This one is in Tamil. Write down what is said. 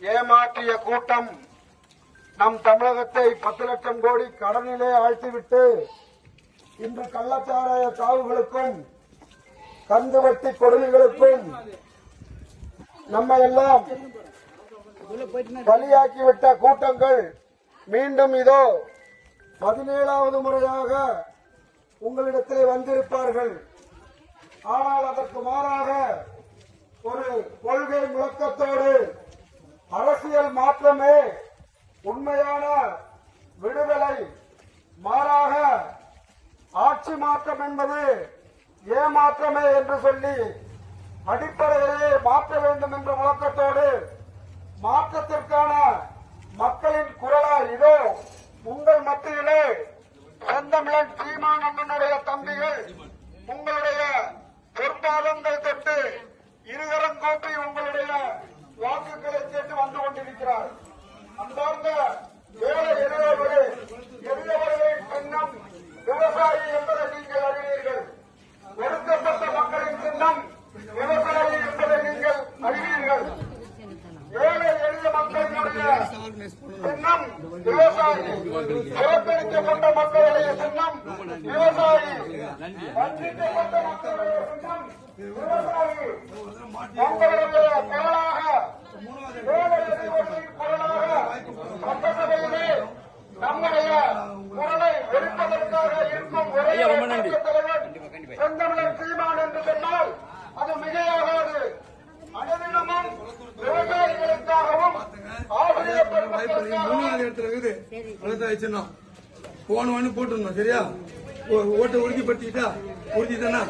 ஏமாற்றிய கூட்டம் நம் தமிழகத்தை 10 லட்சம் கோடி கடனிலே ஆழ்த்திவிட்டு இன்று கள்ளச்சாராய சாவுகளுக்கும் கந்துவட்டி கொடுமைகளுக்கும் நம்ம எல்லாம் பலியாக்கிவிட்ட கூட்டங்கள் மீண்டும் இதோ 17வது முறையாக உங்களிடத்திலே வந்திருப்பார்கள். ஆனால் அதற்கு மாறாக ஒரு கொள்கை முழக்கத்தோடு அரசியல் மாற்றமே உண்மையான விடுதலை, மாறாக ஆட்சி மாற்றம் என்பது ஏமாற்றமே என்று சொல்லி அடிப்படையிலே மாற்ற வேண்டும் என்ற முழக்கத்தோடு மாற்றத்திற்கான மக்களின் குரலாய் இதோ உங்கள் மத்தியிலே செந்தமிழன் சீமான் அண்ணனுடைய தம்பிகள் உங்களுடைய பொற்பாதங்கள் தொட்டு இருகரம் கோப்பி உங்களுடைய வாக்குகளை கேட்டு வந்து கொண்டிருக்கிறார். அன்பார்ந்த ஏழை எளியவர்களின் சின்னம் விவசாயி என்பதை நீங்கள் அறிவீர்கள். ஒடுக்கப்பட்ட மக்களின் சின்னம் விவசாயி என்பதை நீங்கள் அறிவீர்கள். ஏழை எளிய மக்களினுடைய சின்னம் விவசாயி, புறக்கணிக்கப்பட்ட மக்களுடைய சின்னம் விவசாயி, வஞ்சிக்கப்பட்ட மக்களுடைய சின்னம் விவசாயி. உங்களுடைய குரலாக ஏழை எளியவர்களின் குரலாக சட்டசபையிலே நம்முடைய குரலை ஒழிப்பதற்காக இருக்கும் ஒரே தலைவர் செந்தமிழன் சீமான் என்று சொன்னால் அது மிகையாகாது. அனுதினமும் விவசாயிகளுக்காகவும் ஆசிரியர் போட்டுருந்தோம். சரியா, ஓட்டை உறுதிப்படுத்திக்கிட்டா உறுதி தானே.